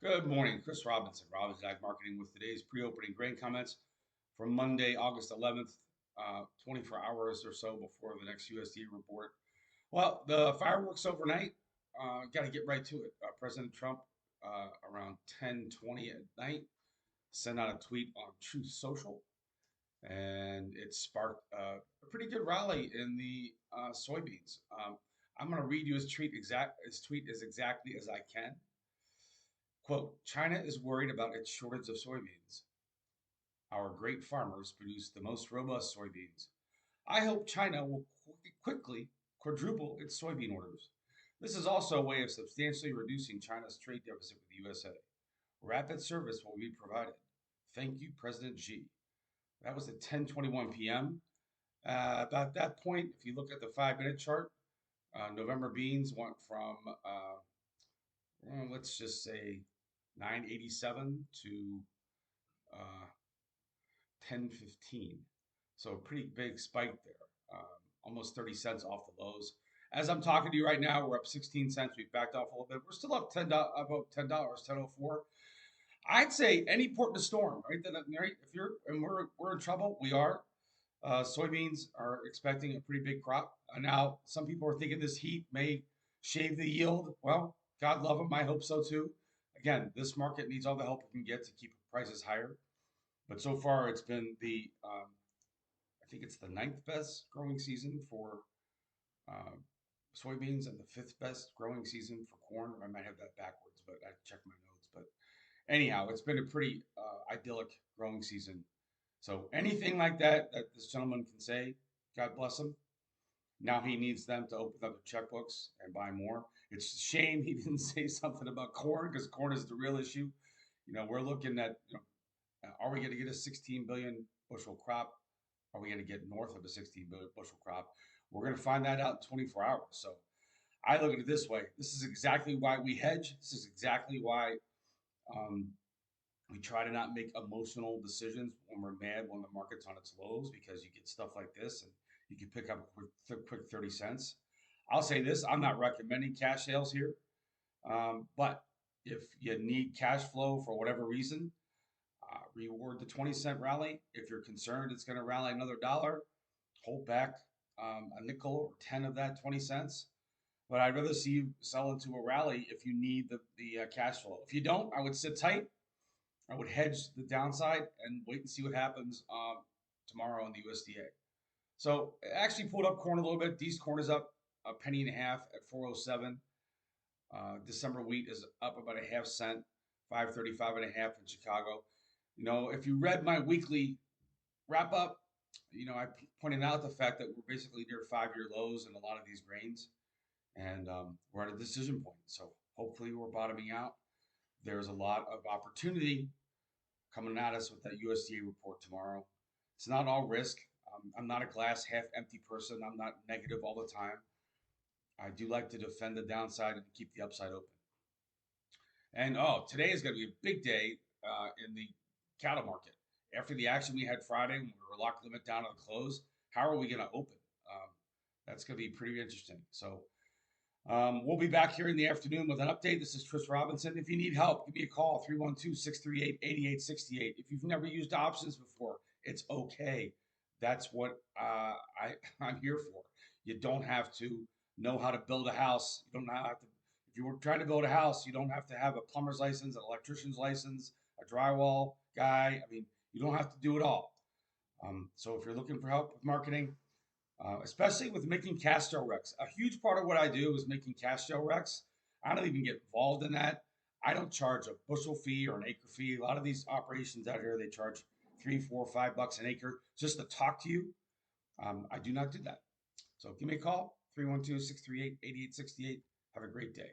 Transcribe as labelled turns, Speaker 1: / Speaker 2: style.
Speaker 1: Good morning, Chris Robinson, Robinson Ag Marketing with today's pre-opening grain comments from Monday, August 11th, 24 hours or so before the next USDA report. Well, the fireworks overnight, got to get right to it. President Trump, around 10:20 at night, sent out a tweet on Truth Social, and it sparked a pretty good rally in the soybeans. I'm going to read you his tweet as exactly as I can. Quote, China is worried about its shortage of soybeans. Our great farmers produce the most robust soybeans. I hope China will quickly quadruple its soybean orders. This is also a way of substantially reducing China's trade deficit with the USA. Rapid service will be provided. Thank you, President Xi. That was at 10:21 p.m. About that point, if you look at the 5-minute chart, November beans went from let's just say 987 to uh, 1015. So a pretty big spike there, almost 30 cents off the lows. As I'm talking to you right now, we're up 16 cents. We've backed off a little bit. We're still up about $10, 10.04. I'd say any port in the storm, right? Right? If you're and we're in trouble, we are. Soybeans are expecting a pretty big crop. Now, some people are thinking this heat may shave the yield. Well, God love them. I hope so too. Again, this market needs all the help it can get to keep prices higher. But so far, it's been I think it's the ninth best growing season for uh, soybeans and the fifth best growing season for corn. I might have that backwards, but I checked my notes. But anyhow, it's been a pretty idyllic growing season. So anything like that this gentleman can say, God bless him. Now he needs them to open up their checkbooks and buy more. It's a shame he didn't say something about corn because corn is the real issue. We're looking at, are we going to get a 16 billion bushel crop? Are we going to get north of a 16 billion bushel crop? We're going to find that out in 24 hours. So I look at it this way. This is exactly why we hedge. This is exactly why um, we try to not make emotional decisions when we're mad when the market's on its lows because you get stuff like this and you can pick up a quick 30 cents. I'll say this, I'm not recommending cash sales here, but if you need cash flow for whatever reason, reward the 20-cent rally. If you're concerned it's going to rally another dollar, hold back a nickel or 10 of that 20 cents. But I'd rather see you sell into a rally if you need the cash flow. If you don't, I would sit tight. I would hedge the downside and wait and see what happens tomorrow in the USDA. So actually pulled up corn a little bit. These corn is up a penny and a half at 407. December wheat is up about a half cent, 535 and a half in Chicago. If you read my weekly wrap up, I pointed out the fact that we're basically near 5-year lows in a lot of these grains, and we're at a decision point. So hopefully we're bottoming out. There's a lot of opportunity coming at us with that USDA report tomorrow. It's not all risk. I'm not a glass half empty person. I'm not negative all the time. I do like to defend the downside and keep the upside open. And today is going to be a big day in the cattle market. After the action we had Friday when we were locked limit down to the close, how are we going to open? That's going to be pretty interesting. So we'll be back here in the afternoon with an update. This is Chris Robinson. If you need help, give me a call, 312-638-8868. If you've never used options before, it's okay. That's what I'm here for. You don't have to know how to build a house. You don't have to, if you were trying to build a house, you don't have to have a plumber's license, an electrician's license, a drywall guy. I mean, you don't have to do it all. So if you're looking for help with marketing, especially with making cash cow Rex. A huge part of what I do is making cash cow Rex. I don't even get involved in that. I don't charge a bushel fee or an acre fee. A lot of these operations out here, they charge 3, 4, $5 an acre just to talk to you. I do not do that. So give me a call, 312-638-8868. Have a great day.